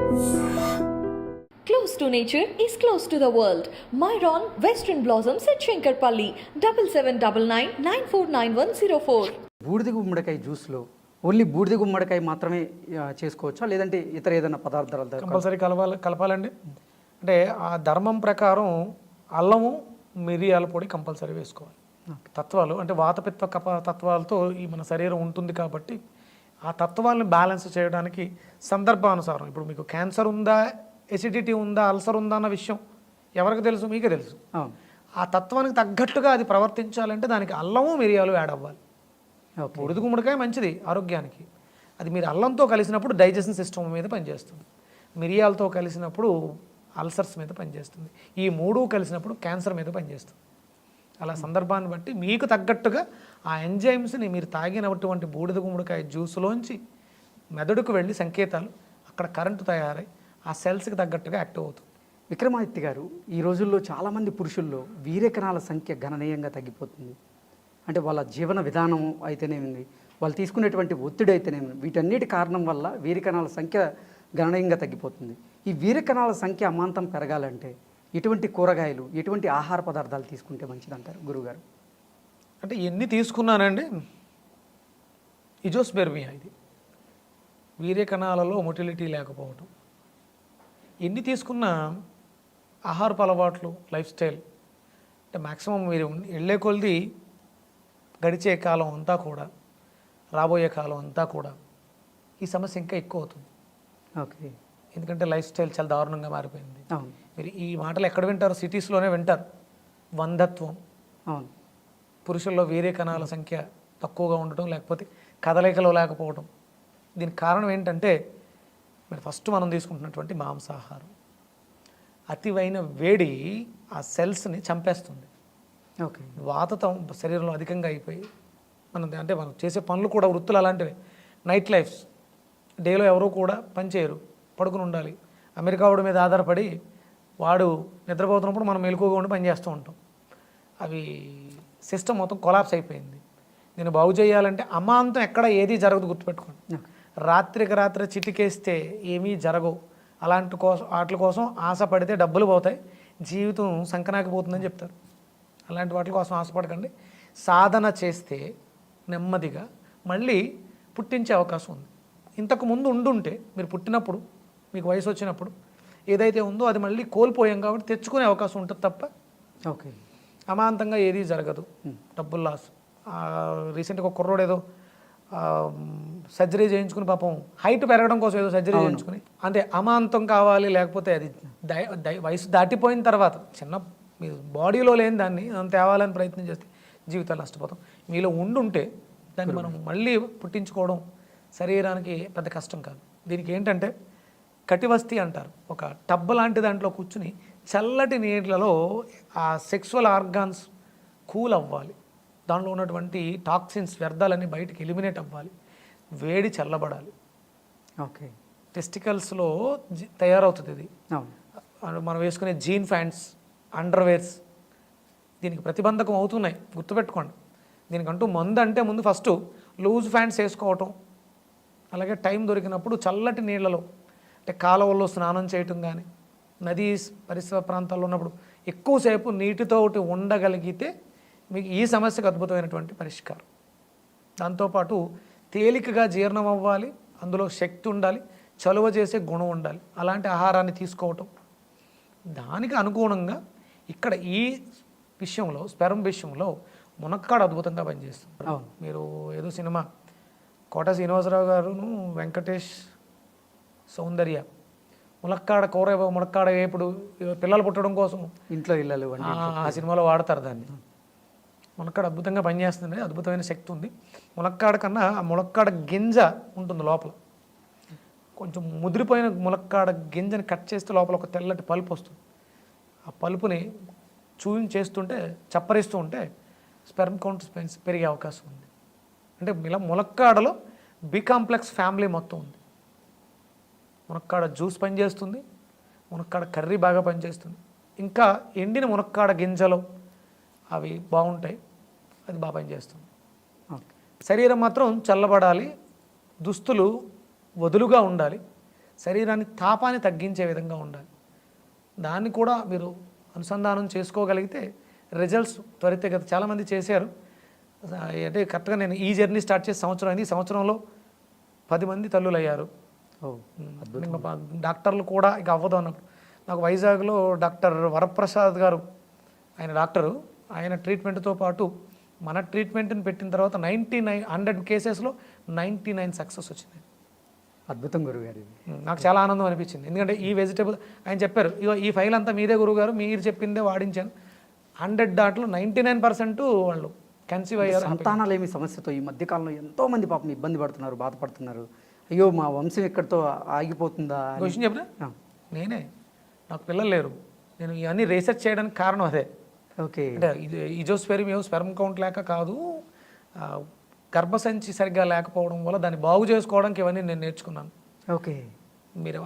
Close to nature is close to the world. Myron Western Blossoms at Shankarpalli 7799949104. బూడిద గుమ్మడికాయ జ్యూస్లో only బూడిద గుమ్మడికాయ మాత్రమే చేసుకోవచ్చా, లేదంటే ఇతర ఏదైనా పదార్థాలు కంపల్సరీ కలపాలండి. అంటే ఆ ధర్మం ప్రకారం అల్లము మిరియాల పొడి కంపల్సరీ వేసుకోవాలి. తత్వాలు అంటే వాతపిత్త కప తత్వాలతో ఈ మన శరీరం ఉంటుంది కాబట్టి ఆ తత్వాలను బ్యాలెన్స్ చేయడానికి సందర్భానుసారం, ఇప్పుడు మీకు క్యాన్సర్ ఉందా, ఎసిడిటీ ఉందా, అల్సర్ ఉందా అన్న విషయం ఎవరికి తెలుసు? మీకే తెలుసు. ఆ తత్వానికి తగ్గట్టుగా అది ప్రవర్తించాలంటే దానికి అల్లము మిరియాలు యాడ్ అవ్వాలి. బూడిద గుమ్మడికాయ మంచిది ఆరోగ్యానికి. అది మీరు అల్లంతో కలిసినప్పుడు డైజెషన్ సిస్టమ్ మీద పనిచేస్తుంది, మిరియాలతో కలిసినప్పుడు అల్సర్స్ మీద పనిచేస్తుంది, ఈ మూడు కలిసినప్పుడు క్యాన్సర్ మీద పనిచేస్తుంది. అలా సందర్భాన్ని బట్టి మీకు తగ్గట్టుగా ఆ ఎంజైమ్స్ని మీరు తాగినటువంటి బూడిద గుమ్మడికాయ జ్యూస్లోంచి మెదడుకు వెళ్ళి సంకేతాలు అక్కడ కరెంటు తయారై ఆ సెల్స్కి తగ్గట్టుగా యాక్టివ్ అవుతుంది. విక్రమాదిత్య గారు, ఈ రోజుల్లో చాలామంది పురుషుల్లో వీర్యకణాల సంఖ్య గణనీయంగా తగ్గిపోతుంది. అంటే వాళ్ళ జీవన విధానం అయితేనేమి, వాళ్ళు తీసుకునేటువంటి ఒత్తిడి అయితేనేమి, వీటన్నిటి కారణం వల్ల వీర్యకణాల సంఖ్య గణనీయంగా తగ్గిపోతుంది. ఈ వీర్యకణాల సంఖ్య అమాంతం పెరగాలంటే ఎటువంటి కూరగాయలు, ఎటువంటి ఆహార పదార్థాలు తీసుకుంటే మంచిదంటారు గురువుగారు? అంటే ఎన్ని తీసుకున్నానండి, ఇజోస్పెర్మియా, ఇది వీర్యకణాలలో మొటిలిటీ లేకపోవటం, ఎన్ని తీసుకున్నా ఆహారపు అలవాట్లు, లైఫ్ స్టైల్, అంటే మ్యాక్సిమం మీరు వెళ్ళే కొలది గడిచే కాలం అంతా కూడా, రాబోయే కాలం అంతా కూడా ఈ సమస్య ఇంకా ఎక్కువ అవుతుంది. ఓకే, ఎందుకంటే లైఫ్ స్టైల్ చాలా దారుణంగా మారిపోయింది. మీరు ఈ మాటలు ఎక్కడ వింటారు? సిటీస్లోనే వింటారు. వంధత్వం, పురుషుల్లో వీర్యకణాల సంఖ్య తక్కువగా ఉండటం, లేకపోతే కదలికలో లేకపోవడం. దీనికి కారణం ఏంటంటే మరి ఫస్ట్ మనం తీసుకుంటున్నటువంటి మాంసాహారం. అతివైన వేడి ఆ సెల్స్ని చంపేస్తుంది. ఓకే, వాతతం శరీరంలో అధికంగా అయిపోయి మనం చేసే పనులు కూడా, వృత్తులు అలాంటివి. నైట్ లైఫ్స్, డేలో ఎవరూ కూడా పని చేయరు, పడుకుని ఉండాలి. అమెరికా వాడి మీద ఆధారపడి వాడు నిద్రపోతున్నప్పుడు మనం మెలకువగా ఉండి పని చేస్తూ ఉంటాం. అవి సిస్టమ్ మొత్తం కొలాప్స్ అయిపోయింది. నేను బాగు చేయాలంటే అమాంతం ఎక్కడ ఏది జరగదు, గుర్తుపెట్టుకోండి. రాత్రికి రాత్రి చిటికేస్తే ఏమీ జరగవు. వాటి కోసం ఆశపడితే డబ్బులు పోతాయి, జీవితం సంకనాకిపోతుందని చెప్తారు. అలాంటి వాటి కోసం ఆశపడకండి. సాధన చేస్తే నెమ్మదిగా మళ్ళీ పుట్టించే అవకాశం ఉంది. ఇంతకు ముందు ఉండుంటే మీరు పుట్టినప్పుడు, మీకు వయసు వచ్చినప్పుడు ఏదైతే ఉందో అది మళ్ళీ కోల్పోయాం కాబట్టి తెచ్చుకునే అవకాశం ఉంటుంది తప్ప ఓకే, అమాంతంగా ఏదీ జరగదు. డబ్బులు లాస్. రీసెంట్గా ఒక కుర్రోడు ఏదో సర్జరీ చేయించుకుని, పాపం హైట్ పెరగడం కోసం ఏదో సర్జరీ చేయించుకుని, అంటే అమాంతం కావాలి, లేకపోతే అది వయసు దాటిపోయిన తర్వాత చిన్న మీ బాడీలో లేని దాన్ని తేవాలని ప్రయత్నం చేస్తే జీవితాలు నష్టపోతాం. మీలో ఉండుంటే దాన్ని మనం మళ్ళీ పుట్టించుకోవడం శరీరానికి పెద్ద కష్టం కాదు. దీనికి ఏంటంటే కటివస్తి అంటారు. ఒక టబ్బ లాంటి దాంట్లో కూర్చుని చల్లటి నీళ్ళలో ఆ సెక్సువల్ ఆర్గాన్స్ కూల్ అవ్వాలి, దానిలో ఉన్నటువంటి టాక్సిన్స్, వ్యర్థాలన్నీ బయటికి ఎలిమినేట్ అవ్వాలి, వేడి చల్లబడాలి. ఓకే, టెస్టికల్స్లో తయారవుతుంది ఇది. మనం వేసుకునే జీన్ ప్యాంట్స్, అండర్వేర్స్ దీనికి ప్రతిబంధకం అవుతున్నాయి, గుర్తుపెట్టుకోండి. దీనికంటూ మందు అంటే ముందు ఫస్ట్ లూజ్ ప్యాంట్స్ వేసుకోవటం, అలాగే టైం దొరికినప్పుడు చల్లటి నీళ్ళలో, అంటే కాలువల్లో స్నానం చేయటం కానీ, నదీ పరిసర ప్రాంతాల్లో ఉన్నప్పుడు ఎక్కువసేపు నీటితో ఉండగలిగితే మీకు ఈ సమస్యకు అద్భుతమైనటువంటి పరిష్కారం. దాంతోపాటు తేలికగా జీర్ణం అవ్వాలి, అందులో శక్తి ఉండాలి, చలువ చేసే గుణం ఉండాలి. అలాంటి ఆహారాన్ని తీసుకోవటం, దానికి అనుగుణంగా ఇక్కడ ఈ విషయంలో, స్పెర్మ్ విషయంలో మునక్కాడ అద్భుతంగా పనిచేస్తుంది. మీరు ఏదో సినిమా కోట శ్రీనివాసరావు గారును వెంకటేష్ సౌందర్య ములక్కాడ కూర, మునక్కాడ వేపుడు, పిల్లలు పుట్టడం కోసం ఇంట్లో ఇళ్ళలు ఆ సినిమాలో వాడతారు దాన్ని. మునక్కాడ అద్భుతంగా పనిచేస్తుంది, అద్భుతమైన శక్తి ఉంది. మునక్కాడ కన్నా ఆ ములక్కాడ గింజ ఉంటుంది లోపల, కొంచెం ముదిరిపోయిన ములక్కాడ గింజని కట్ చేస్తే లోపల ఒక తెల్లటి పల్పు వస్తుంది. ఆ పల్పుని చేస్తుంటే, చప్పరిస్తూ ఉంటే స్పెర్మ్ కౌంట్ పెరిగే అవకాశం ఉంది. అంటే ఇలా ములక్కాడలో బి కాంప్లెక్స్ ఫ్యామిలీ మొత్తం ఉంది. మునక్కాడ జ్యూస్ పనిచేస్తుంది, మునక్కాడ కర్రీ బాగా పనిచేస్తుంది, ఇంకా ఎండిన మునక్కాడ గింజలు అవి బాగుంటాయి, అది బాగా పనిచేస్తుంది. శరీరం మాత్రం చల్లబడాలి, దుస్తులు వదులుగా ఉండాలి, శరీరాన్ని తాపాన్ని తగ్గించే విధంగా ఉండాలి. దాన్ని కూడా మీరు అనుసంధానం చేసుకోగలిగితే రిజల్ట్స్ త్వరితగతి. చాలామంది చేశారు. అంటే కరెక్ట్గా నేను ఈ జర్నీ స్టార్ట్ చేసి సంవత్సరం అయింది. ఈ సంవత్సరంలో 10 మంది తల్లులు అయ్యారు. డాక్టర్లు కూడా ఇక అవ్వదు అన్నప్పుడు నాకు వైజాగ్లో డాక్టర్ వరప్రసాద్ గారు, ఆయన డాక్టరు, ఆయన ట్రీట్మెంట్తో పాటు మన ట్రీట్మెంట్ని పెట్టిన తర్వాత 100 కేసెస్లో 99 సక్సెస్ వచ్చింది. అద్భుతం గురుగారు. నాకు చాలా ఆనందం అనిపించింది. ఎందుకంటే ఈ వెజిటేబుల్ ఆయన చెప్పారు, ఇగో ఈ ఫైల్ అంతా మీదే గురుగారు, మీరు చెప్పిందే వాడించాను. 100 దాంట్లో 99% వాళ్ళు కన్సీవ్ అయ్యారు. సంతానాలేమి సమస్యతో ఈ మధ్యకాలంలో ఎంతోమంది పాపం ఇబ్బంది పడుతున్నారు, బాధపడుతున్నారు. అయ్యో మా వంశం ఎక్కడితో ఆగిపోతుందా. క్వశ్చన్ చెప్పినా నేనే, నాకు పిల్లలు లేరు. నేను ఇవన్నీ రీసెర్చ్ చేయడానికి కారణం అదే. ఓకే. అంటే ఇది ఇజోస్పెర్మ్ స్పెర్మ్ కౌంట్ లేక కాదు, గర్భసంచి సరిగ్గా లేకపోవడం వల్ల దాన్ని బాగు చేసుకోవడానికి ఇవన్నీ నేను నేర్చుకున్నాను. ఓకే. మీరు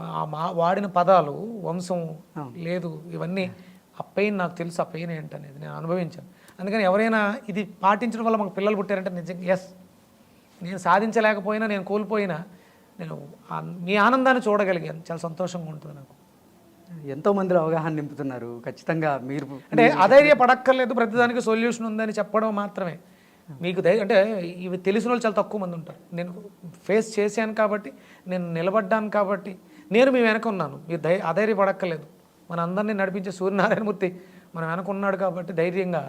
వాడిన పదాలు వంశం లేదు, ఇవన్నీ ఆ పెయిన్ నాకు తెలుసు, ఆ పెయిన్ ఏంటనేది నేను అనుభవించాను. అందుకని ఎవరైనా ఇది పాటించడం వల్ల మాకు పిల్లలు పుట్టారంటే నిజంగా ఎస్, నేను సాధించలేకపోయినా, నేను కోల్పోయినా, నేను మీ ఆనందాన్ని చూడగలిగాను. చాలా సంతోషంగా ఉంటుంది నాకు. ఎంతో మందిలో అవగాహన నింపుతున్నారు. ఖచ్చితంగా మీరు అంటే అధైర్య పడక్కర్లేదు, ప్రతిదానికి సొల్యూషన్ ఉందని చెప్పడం మాత్రమే. మీకు అంటే ఇవి తెలిసిన వాళ్ళు చాలా తక్కువ మంది ఉంటారు. నేను ఫేస్ చేశాను కాబట్టి, నేను నిలబడ్డాను కాబట్టి, నేను మీ వెనక ఉన్నాను. మీరు అధైర్య పడక్కర్లేదు. మన అందరినీ నడిపించే సూర్యనారాయణమూర్తి మన వెనక ఉన్నాడు కాబట్టి ధైర్యంగా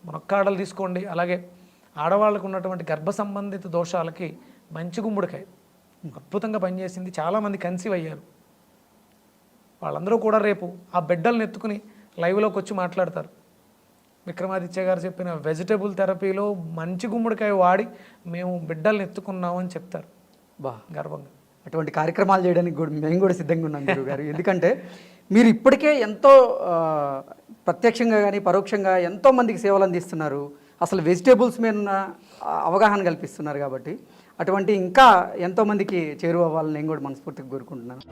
మునక్కాడలు తీసుకోండి. అలాగే ఆడవాళ్ళకు ఉన్నటువంటి గర్భ సంబంధిత దోషాలకి మంచి గుమ్మడికాయ అద్భుతంగా పనిచేసింది. చాలామంది కన్సీవ్ అయ్యారు. వాళ్ళందరూ కూడా రేపు ఆ బిడ్డలను ఎత్తుకుని లైవ్లోకి వచ్చి మాట్లాడతారు. విక్రమాదిత్య గారు చెప్పిన వెజిటబుల్ థెరపీలో మంచి గుమ్మడికాయ వాడి మేము బిడ్డల్ని ఎత్తుకున్నాము అని చెప్తారు గర్వంగా. అటువంటి కార్యక్రమాలు చేయడానికి కూడా మేము కూడా సిద్ధంగా ఉన్నాం గురుగారు. ఎందుకంటే మీరు ఇప్పటికే ఎంతో ప్రత్యక్షంగా కానీ పరోక్షంగా ఎంతో మందికి సేవలు అందిస్తున్నారు. అసలు వెజిటేబుల్స్ మీద ఉన్న అవగాహన కల్పిస్తున్నారు కాబట్టి అటువంటి ఇంకా ఎంతోమందికి చేరువవ్వాలని నేను కూడా మనస్ఫూర్తిగా కోరుకుంటున్నాను.